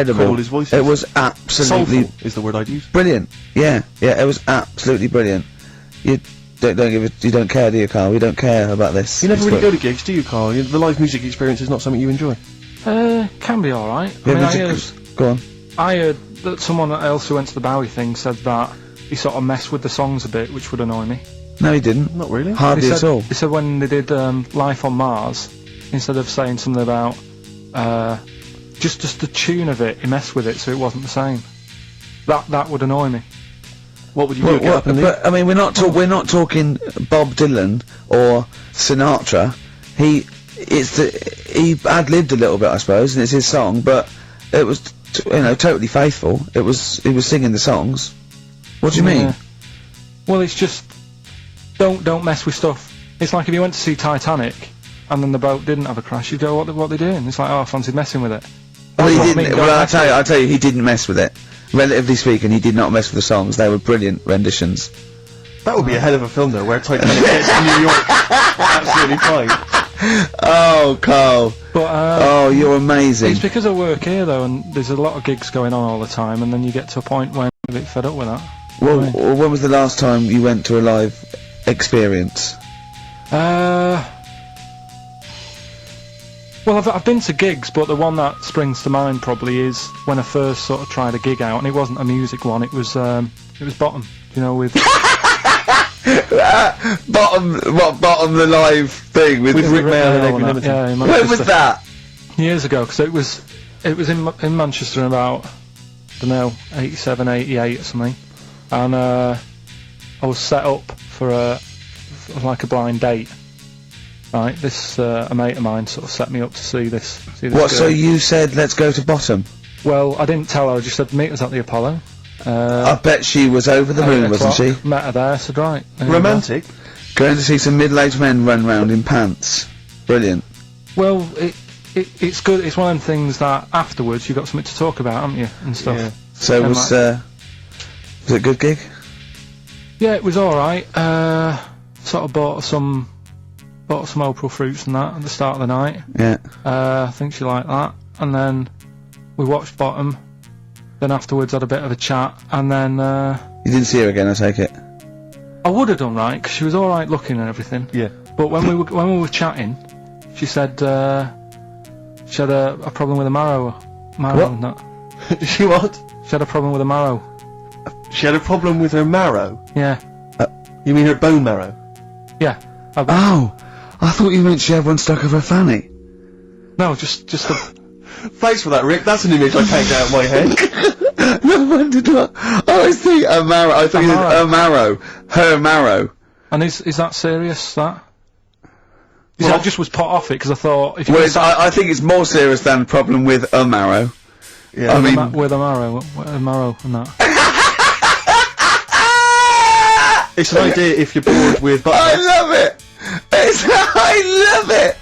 incredible. His voice it was absolutely soulful is the word I'd use. brilliant. Yeah, it was absolutely brilliant. You don't care, do you, Carl? We don't care about this. You never really go to gigs, do you, Carl? The live music experience is not something you enjoy. Can be alright. Go on. I heard that someone else who went to the Bowie thing said that he sort of messed with the songs a bit, which would annoy me. No, he didn't. Not really. Hardly at all. He said when they did Life on Mars, instead of saying something about just the tune of it, he messed with it so it wasn't the same. That would annoy me. What would you do? But I mean, we're not talking Bob Dylan or Sinatra. He ad-libbed a little bit, I suppose, and it's his song, but it was totally faithful. He was singing the songs. What do you mean? Well, it's just don't mess with stuff. It's like if you went to see Titanic and then the boat didn't have a crash, you'd go, what are they doing? It's like, oh, I fancied messing with it. Well, he didn't. Well, I'll tell you, he didn't mess with it. Relatively speaking, he did not mess with the songs. They were brilliant renditions. That would be a hell of a film, though, where Titanic gets to New York. Absolutely fine. Oh, Carl. But, you're amazing. It's because I work here, though, and there's a lot of gigs going on all the time, and then you get to a point where you're a bit fed up with that. Well, when was the last time you went to a live experience? Well, I've been to gigs, but the one that springs to mind probably is when I first sort of tried a gig out, and it wasn't a music one. It was Bottom. You know, with Bottom the live thing with Rick Mail and Equanimity. Yeah, in when was that? Years ago, because it was in Manchester in about, I don't know, 87, 88 or something, and I was set up for like a blind date. Right, a mate of mine sort of set me up to see this What, girl. so you said, let's go to Bottom? Well, I didn't tell her, I just said, meet us at the Apollo. I bet she was over the moon, wasn't she? Met her there, said, right. Romantic? Going to see some middle-aged men run round in pants. Brilliant. Well, it's good, it's one of them things that afterwards you've got something to talk about, haven't you, and stuff. Yeah. So was it a good gig? Yeah, it was alright. Sort of bought some April fruits and that at the start of the night. Yeah. I think she liked that. And then we watched Bottom. Then afterwards had a bit of a chat. And then you didn't see her again, I take it? I would have done, right, because she was alright looking and everything. Yeah. But when we were chatting, she said she had a problem with a marrow and that. She what? She had a problem with a marrow. She had a problem with her marrow? Yeah. You mean her bone marrow? Yeah. Oh! I thought you meant she had one stuck of her fanny. No, just a... Thanks for that, Rick. That's an image I can't get out of my head. No, I did not. I see a marrow. I thought you said a marrow. Her marrow. And is that serious, that? I just was put off it, because I thought... If you I think it's more serious than the problem with a marrow. Yeah. I mean... With a marrow and that. It's an idea if you're bored with butt. I love it! I love it!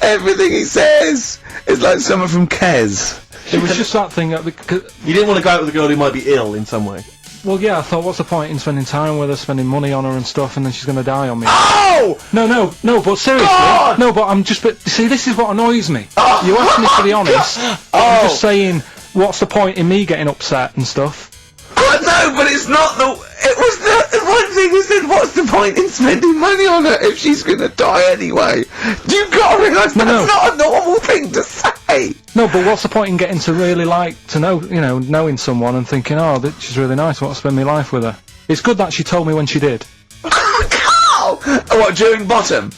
Everything he says is like someone from Kes. It was just that thing that... You didn't want to go out with a girl who might be ill in some way. Well, yeah, I thought, what's the point in spending time with her, spending money on her and stuff, and then she's going to die on me? Oh! No, but seriously... God! No, but I'm just... See, this is what annoys me. Oh! You asked me to be honest. I'm just saying, what's the point in me getting upset and stuff? No, but it's not it was the one thing he said, what's the point in spending money on her if she's gonna die anyway? You gotta realise that's not a normal thing to say! No, but what's the point in getting to really knowing someone and thinking, oh, she's really nice, I want to spend my life with her? It's good that she told me when she did. Carl! What, during Bottom?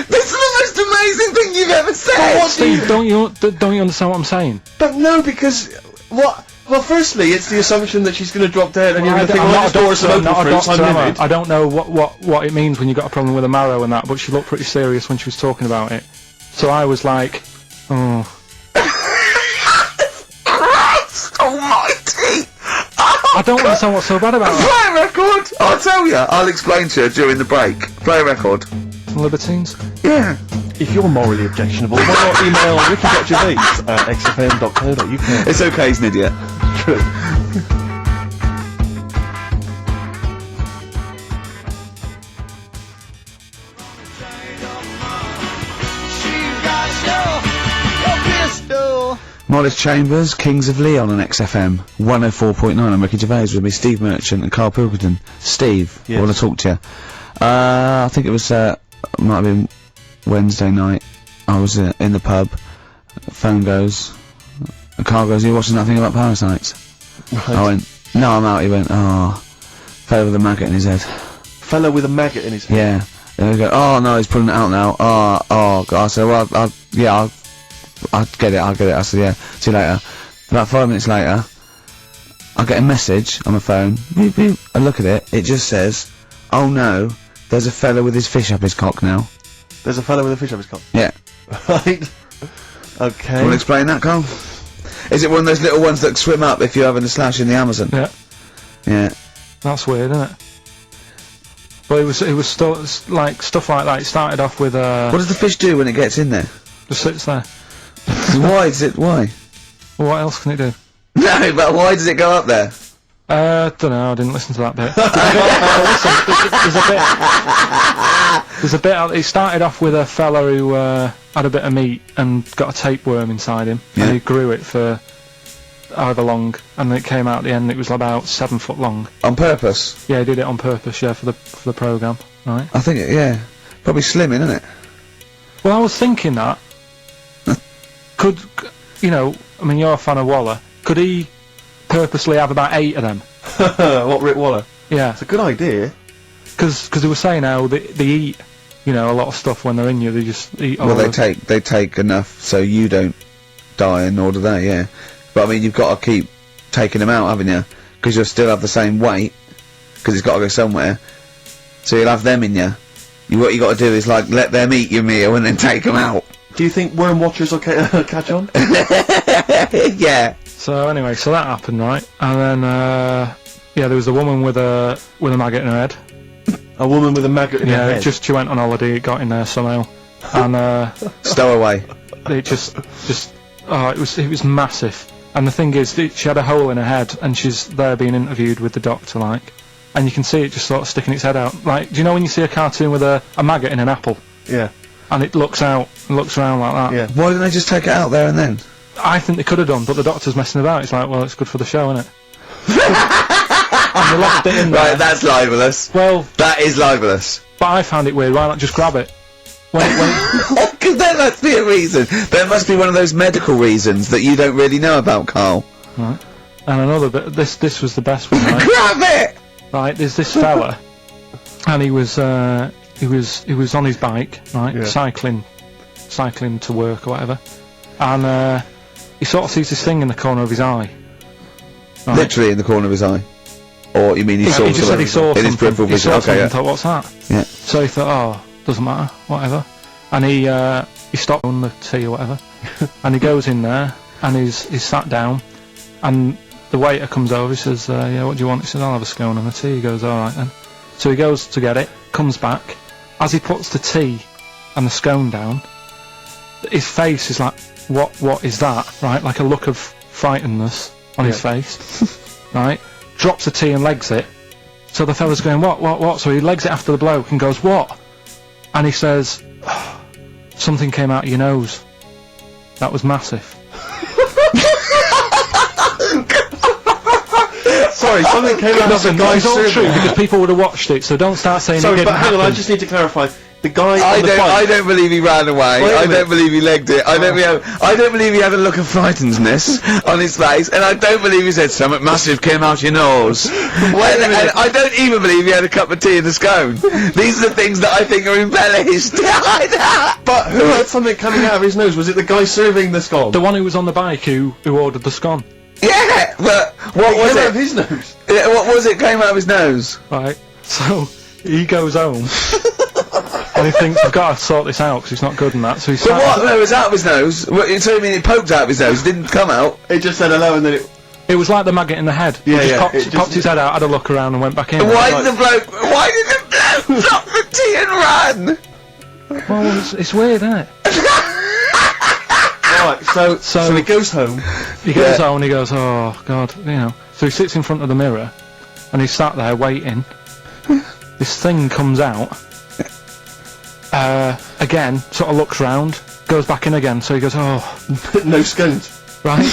This is the most amazing thing you've ever said! Steve, don't you understand what I'm saying? But no, because... What? Well, firstly, it's the assumption that she's going to drop dead and you're going to think, I'm well, not a doctor, I'm not a doctor, livid. I don't know what it means when you got a problem with a marrow and that, but she looked pretty serious when she was talking about it. So I was like, oh... Christ almighty! I don't understand what's so bad about it. Play a record! I'll tell you. I'll explain to you during the break. Play a record. Libertines? Yeah. If you're morally objectionable, why not email ricky.gervais@xfm.co.uk. It's okay, he's an idiot. True. She got your pissed Modest Chambers, Kings of Leon on XFM 104.9. I'm Ricky Gervais with me, Steve Merchant and Carl Pilkington. Steve, I want to talk to you. I think it was, might have been Wednesday night. I was in the pub. Phone goes. Carl goes, "Are you watching that thing about parasites?" Right. I went, "No, I'm out." He went, "Oh, fella with a maggot in his head." Fella with a maggot in his head? Yeah. And I go, "Oh no, he's pulling it out now." Oh God. I said, "Well, I'll get it. I said, "Yeah, see you later." About 5 minutes later, I get a message on my phone. Beep, beep. I look at it. It just says, "Oh no, there's a fella with his fish up his cock now." There's a fella with a fish up his cock? Yeah. Right. Okay. Want to explain that, Carl? Is it one of those little ones that swim up if you're having a slash in the Amazon? Yeah. Yeah. That's weird, isn't it? But it was like stuff like that. It started off with What does the fish do when it gets in there? just sits there. Why does it? Why? Well, what else can it do? No, but why does it go up there? Don't know. I didn't listen to that bit. There's a bit. It started off with a fella who had a bit of meat and got a tapeworm inside him, Yeah. and he grew it for however long, and it came out at the end. It was about 7 foot long. On purpose? Yeah, he did it on purpose. Yeah, for the program, right? I think, yeah. Probably slimming, isn't it? Well, I was thinking that could, you know, I mean, you're a fan of Waller. Could he purposely have about 8 of them? What, Rick Waller? Yeah, It's a good idea. because they were saying how they eat, you know, a lot of stuff when they're in you. They just eat. All Well, of they take enough so you don't die, and nor do they, yeah. But I mean, you've got to keep taking them out, haven't you? Because you'll still have the same weight, because it's got to go somewhere. So you'll have them in you. What you got to do is, like, let them eat your meal and then take them out. Do you think worm watchers will catch on? Yeah. So anyway, so that happened, right? And then yeah, there was a woman with a maggot in her head. A woman with a maggot in her Yeah, head? just she went on holiday, it got in there somehow, and Stowaway. it just oh, it was massive. And the thing is, she had a hole in her head, and she's there being interviewed with the doctor, like, and you can see it just sort of sticking its head out. Like, do you know when you see a cartoon with a maggot in an apple, Yeah. and it looks out, and looks around like that? Yeah. Why didn't they just take it out there and then? I think they could have done, but the doctor's messing about. It's like, well, it's good for the show, isn't it? And they left it in there. Right, that's libelous. Well, That is libelous. but I found it weird. Why not just grab it? When Because there must be a reason. There must be one of those medical reasons that you don't really know about, Carl. right. And another bit. This was the best one, right? Grab it! Right. There's this fella, and he was on his bike, right, Yeah. cycling to work or whatever, and he sort of sees this thing in the corner of his eye. Right? Literally in the corner of his eye. Or, you mean he saw He just said he saw in his something. peripheral He vision? saw Okay, something yeah. and thought, what's that? Yeah. So he thought, oh, doesn't matter, whatever. And he stopped on the tea or whatever, and he goes in there, and he's sat down, and the waiter comes over, he says, yeah, what do you want? He says, I'll have a scone and a tea. He goes, alright then. So he goes to get it, comes back, as he puts the tea and the scone down, his face is like, what is that? Right, like a look of frightenedness on his face, right? Drops the tea and legs it. So the fella's going, what? So he legs it after the bloke and goes, what? And he says, oh, something came out of your nose. That was massive. Sorry, something came out of the Listen, guy's it's all serving. true because people would have watched it, so don't start saying it Sorry, didn't but hang on, happen. I just need to clarify. The guy I on the bike... don't believe he ran away. Wait a I minute. don't believe he legged it. I don't believe he had a look of frightenedness on his face, and I don't believe he said something massive came out your nose. and I don't even believe he had a cup of tea and a scone. These are the things that I think are embellished. But who had something coming out of his nose? Was it the guy serving the scone? The one who was on the bike who ordered the scone. Yeah, but what It was came out it? of his nose. Yeah, what was it? Came out of his nose. Right, so he goes home and he thinks, I've got to sort this out because it's not good and that, so he But what? No, it was out of his nose. So you mean it poked out of his nose? It didn't come out. It just said hello and then It was like the maggot in the head. Yeah, He yeah, just it just- popped his head out, had a look around and went back in. Why did the bloke drop the tea and run? Well, it's weird, isn't it? Right, so he goes home. He goes Yeah. home and he goes, oh, God, you know. So he sits in front of the mirror and he's sat there waiting. This thing comes out. Again, sort of looks round, Goes back in again, so he goes, oh, No scones. right.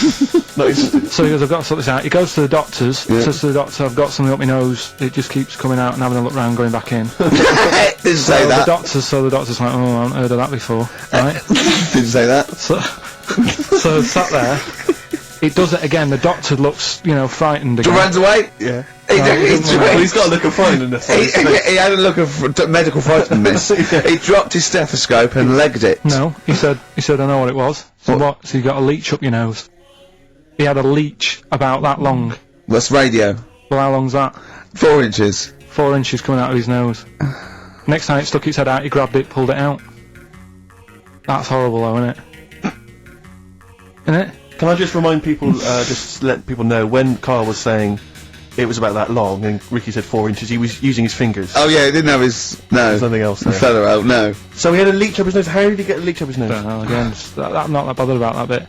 Not interested. So he goes, I've got to sort this out. He goes to the doctor's, says to the doctor, I've got something up my nose. It just keeps coming out and having a look round, going back in. Didn't say that. The doctor's like, oh, I haven't heard of that before, right? Didn't say that. So sat there. It does it again. The doctor looks, you know, frightened again. Runs away. Yeah. He's got a look of frightenness. He had a look of medical frightenness. He dropped his stethoscope and legged it. No, he said, I know what it was. So what? So you got a leech up your nose. He had a leech about that long. That's radio. Well, how long's that? 4 inches. 4 inches coming out of his nose. Next time it stuck its head out, he grabbed it, pulled it out. That's horrible though, isn't it? Isn't it? Can I just remind people, just let people know, when Carl was saying it was about that long and Ricky said 4 inches, he was using his fingers. Oh yeah, he didn't have his... No. There's nothing else there. Feather out, no. So he had a leech up his nose. How did he get a leech up his nose? Don't know, again, I'm not that bothered about that bit.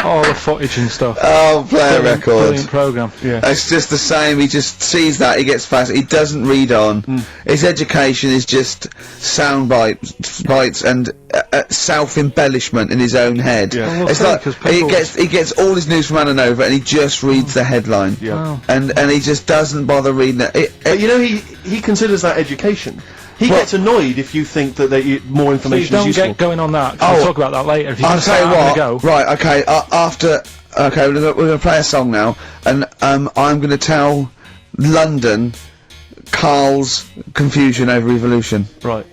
All the footage and stuff. Oh, play a record. Brilliant programme. Yeah. It's just the same, he just sees that, he gets fascinated, he doesn't read on. His education is just sound bites and self-embellishment in his own head. Yeah. Well, It's like, he gets all his news from Ananova and he just reads the headline. Yeah. And he just doesn't bother reading it. But you know, he considers that education. He Well- gets annoyed if you think that more Please information is don't useful. get going on that, 'cause we'll talk about that later. If you I'll just tell you start having what. a go. Right, okay. Okay, we're gonna play a song now, and I'm gonna tell London Carl's confusion over evolution. Right.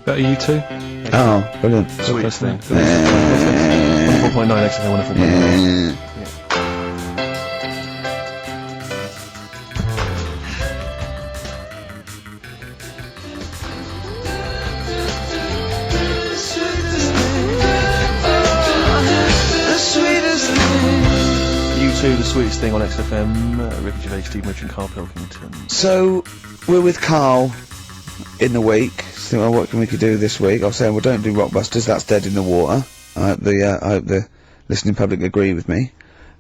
Better you two? Oh, brilliant. Sweet. First thing. 104.9 XFM, 104.9. The sweetest thing on XFM, Ricky Gervais, Steve Merchant, Carl Pilkington. So, we're with Carl in the week. So, well, what can we do this week? I was saying, well, don't do Rockbusters, that's dead in the water. I hope the listening public agree with me.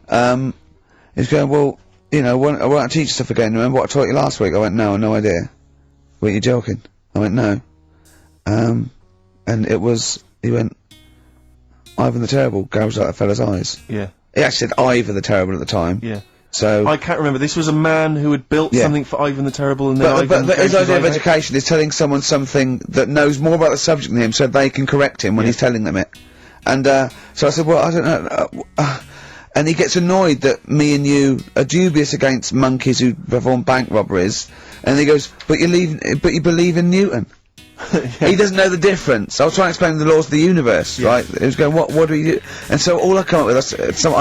He's going, well, you know, won't I teach stuff again? Remember what I taught you last week? I went, no, no idea. Weren't you joking? I went, no. And it was, he went, Ivan the Terrible gouged out a fella's eyes. Yeah. He actually said Ivan the Terrible at the time. Yeah. So I can't remember. This was a man who had built something for Ivan the Terrible, and then but Ivan his gouged idea of eye out. education is telling someone something that knows more about the subject than him, so they can correct him when he's telling them it. And so I said, well, I don't know. And he gets annoyed that me and you are dubious against monkeys who perform bank robberies. And he goes, but you believe in Newton. He doesn't know the difference. I was trying to explain the laws of the universe, right? He was going, what do you do? And so all I come up with, I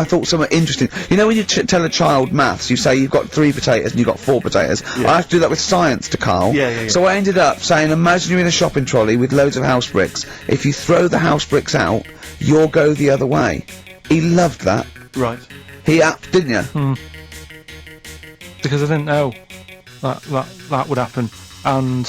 thought something interesting. You know when you tell a child maths, you say you've got 3 potatoes and you've got 4 potatoes. I have to do that with science to Carl. So I ended up saying, imagine you're in a shopping trolley with loads of house bricks. If you throw the house bricks out, you'll go the other way. He loved that. Right. He didn't you? Because I didn't know that would happen, and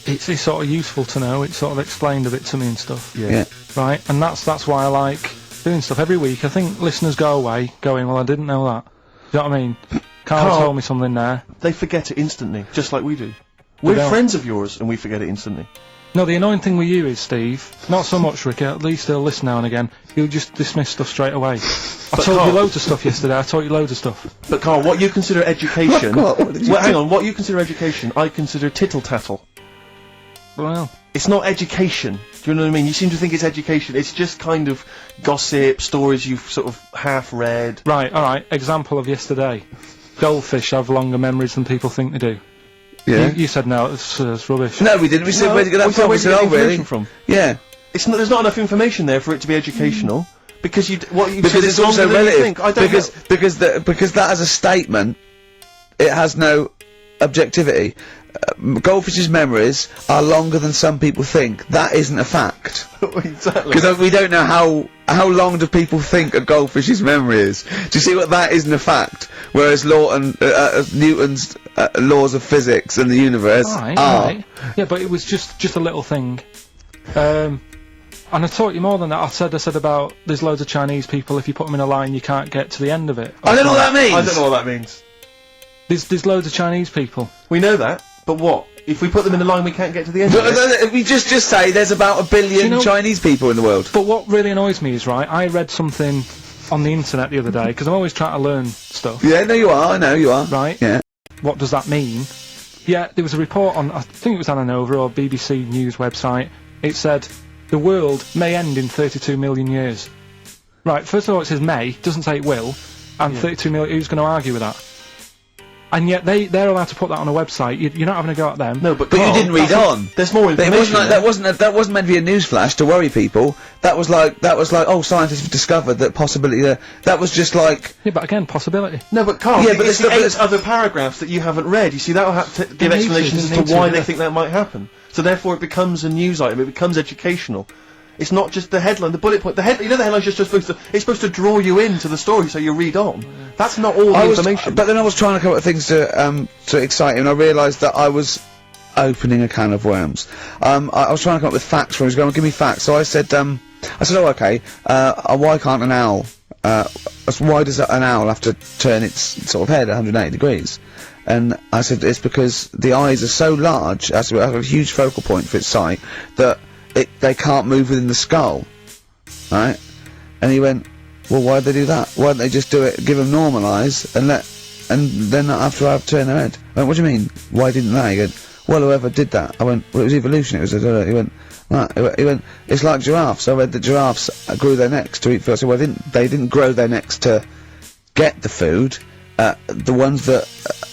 it's sort of useful to know. It sort of explained a bit to me and stuff. Yeah. Right, and that's why I like doing stuff every week. I think listeners go away going, well, I didn't know that. You know what I mean? Carl told me something there. They forget it instantly, just like we do. We're friends of yours, and we forget it instantly. No, the annoying thing with you is, Steve, not so much Ricky, at least he'll listen now and again, he'll just dismiss stuff straight away. I told you loads of stuff yesterday, I taught you loads of stuff. But Carl, what you consider education... What did you hang on, what you consider education, I consider tittle-tattle. Well... It's not education. Do you know what I mean? You seem to think it's education. It's just kind of gossip, stories you've sort of half-read. Right, alright, example of yesterday. Goldfish have longer memories than people think they do. Yeah. You said no, it's rubbish. No, we didn't. We said, where'd you get that from? We said, oh, really? From? Yeah. There's not enough information there for it to be educational. Because because it's also relative. Because that as a statement, it has no objectivity. Goldfish's memories are longer than some people think. That isn't a fact. Exactly. Because we don't know how long do people think a goldfish's memory is. Do you see what that isn't a fact? Whereas Newton's laws of physics and the universe are. Right. Yeah, but it was just a little thing. And I taught you more than that. I said about there's loads of Chinese people, if you put them in a line you can't get to the end of it. I don't know what that means! I don't know what that means. There's loads of Chinese people. We know that, but what? If we put them in a line, we can't get to the end. If we just say there's about 1 billion Chinese people in the world. But what really annoys me is, right, I read something on the internet the other day, because I'm always trying to learn stuff. Yeah, no, you are. I know you are. Right? Yeah. What does that mean? Yeah, there was a report on, I think it was Ananova or BBC News website. It said the world may end in 32 million years. Right, first of all it says may, doesn't say it will, and 32 million, who's going to argue with that? And yet they're allowed to put that on a website. You're not having a go at them. No, but you didn't read on. There's more information. It wasn't like, that wasn't meant to be a newsflash to worry people. That was like, oh, scientists have discovered that possibility there. That was just like. Yeah, but again, possibility. No, but Carl, but there's the 8 other paragraphs that you haven't read. You see, that'll have to give explanations as to why they think that might happen. So therefore, it becomes a news item. It becomes educational. It's not just the headline, the bullet point. The headline's just supposed to. It's supposed to draw you into the story, so you read on. That's not all the information. But then I was trying to come up with things to excite you, and I realised that I was opening a can of worms. I was trying to come up with facts for him. He was going, give me facts. So I said, oh, okay. Why can't an owl? Why does an owl have to turn its sort of head 180 degrees? And I said it's because the eyes are so large, has a huge focal point for its sight, that they can't move within the skull, right? And he went, well, why'd they do that? Why don't they just do it, give them normal eyes, and then after I've turned their head? I went, what do you mean? Why didn't they? He went, well, whoever did that. I went, well, it was evolution. It was, he went, he went, it's like giraffes. I read that giraffes grew their necks to eat food. I said, well, they didn't grow their necks to get the food. The ones that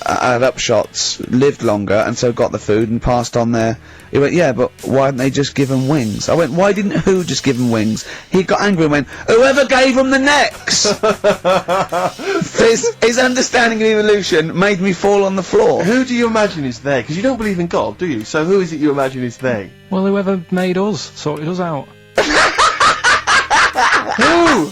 had upshots lived longer and so got the food and passed on their. He went, yeah, but why didn't they just give them wings? I went, why didn't who just give them wings? He got angry and went, whoever gave them the necks! his understanding of evolution made me fall on the floor. Who do you imagine is they? Because you don't believe in God, do you? So who is it you imagine is they? Well, whoever made us sorted us out. Who?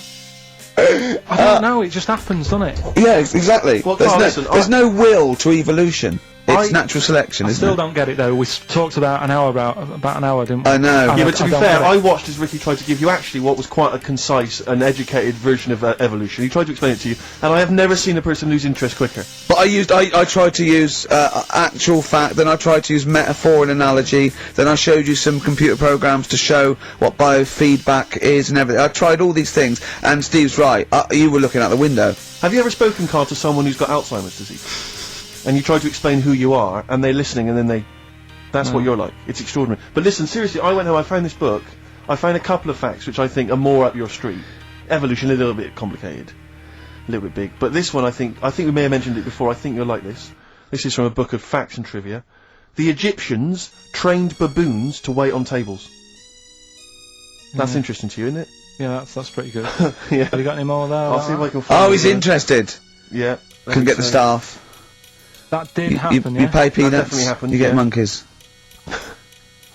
I don't know, it just happens, doesn't it? Yeah, exactly. Well, there's no will to evolution. It's natural selection, isn't it? I still don't get it though. We talked about an hour about an hour, didn't we? I know. Yeah, but to be fair, I watched as Ricky tried to give you actually what was quite a concise and educated version of evolution. He tried to explain it to you, and I have never seen a person lose interest quicker. But I tried to use actual fact, then I tried to use metaphor and analogy, then I showed you some computer programs to show what biofeedback is and everything. I tried all these things, and Steve's right. You were looking out the window. Have you ever spoken, Carl, to someone who's got Alzheimer's disease? And you try to explain who you are, and they're listening, and then that's what you're like. It's extraordinary. But listen, seriously, I went home, I found this book, I found a couple of facts which I think are more up your street. Evolution, a little bit complicated. A little bit big. But this one, I think we may have mentioned it before, I think you'll like this. This is from a book of facts and trivia. The Egyptians trained baboons to wait on tables. That's interesting to you, isn't it? Yeah, that's pretty good. Yeah. Have you got any more there? I'll see if I can find he's interested. Yeah. Can get the staff. That did happen, You pay peanuts, That definitely happened, you get monkeys.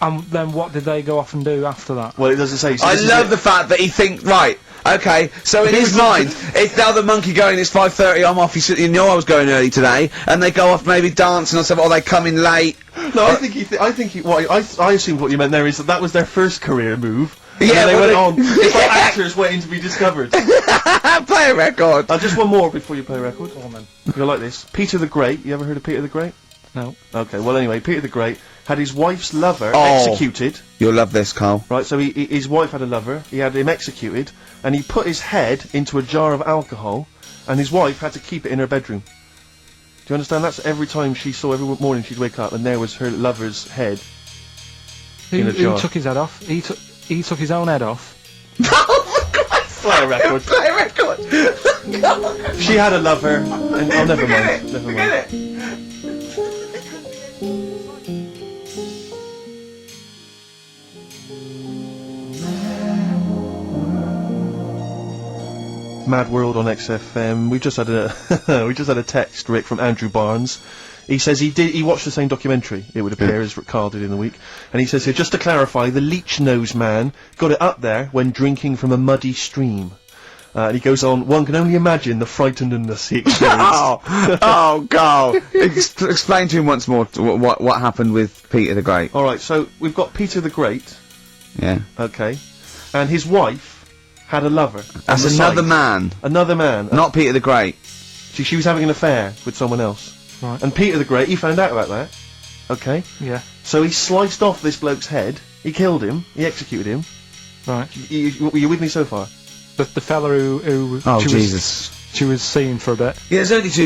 And then what did they go off and do after that? Well, it doesn't say. So I love the fact that he thinks, right, okay, so in his mind, it's now the monkey going, it's 5:30, I'm off, you know I was going early today, and they go off maybe dancing or something, or they come in late. No, I assumed what you meant there is that was their first career move. Yeah, and they went on. It's like actors waiting to be discovered. Play a record. Just one more before you play a record. Go on then. You'll like this. Peter the Great. You ever heard of Peter the Great? No. Okay, well anyway, Peter the Great had his wife's lover executed. You'll love this, Carl. Right, so his wife had a lover, he had him executed, and he put his head into a jar of alcohol, and his wife had to keep it in her bedroom. Do you understand? That's every time every morning she'd wake up and there was her lover's head in a jar. Who took his head off? He took his own head off. Play a record. Play a record. She had a lover, and never mind. Never mind. Mad World on XFM. We just had a text, Rick, from Andrew Barnes. He says he watched the same documentary, it would appear, as Carl did in the week. And he says here, just to clarify, the leech nose man got it up there when drinking from a muddy stream. And he goes on, one can only imagine the frightenedness he experienced. Carl. Explain to him once more what happened with Peter the Great. Alright, so we've got Peter the Great. Yeah. Okay. And his wife had a lover. That's another man. Another man. Not Peter the Great. She was having an affair with someone else. Right. And Peter the Great, he found out about that. Okay? Yeah. So he sliced off this bloke's head, he killed him, he executed him. Right. You with me so far? The fella who Oh, Jesus. she was seeing for a bit. Yeah, there's only two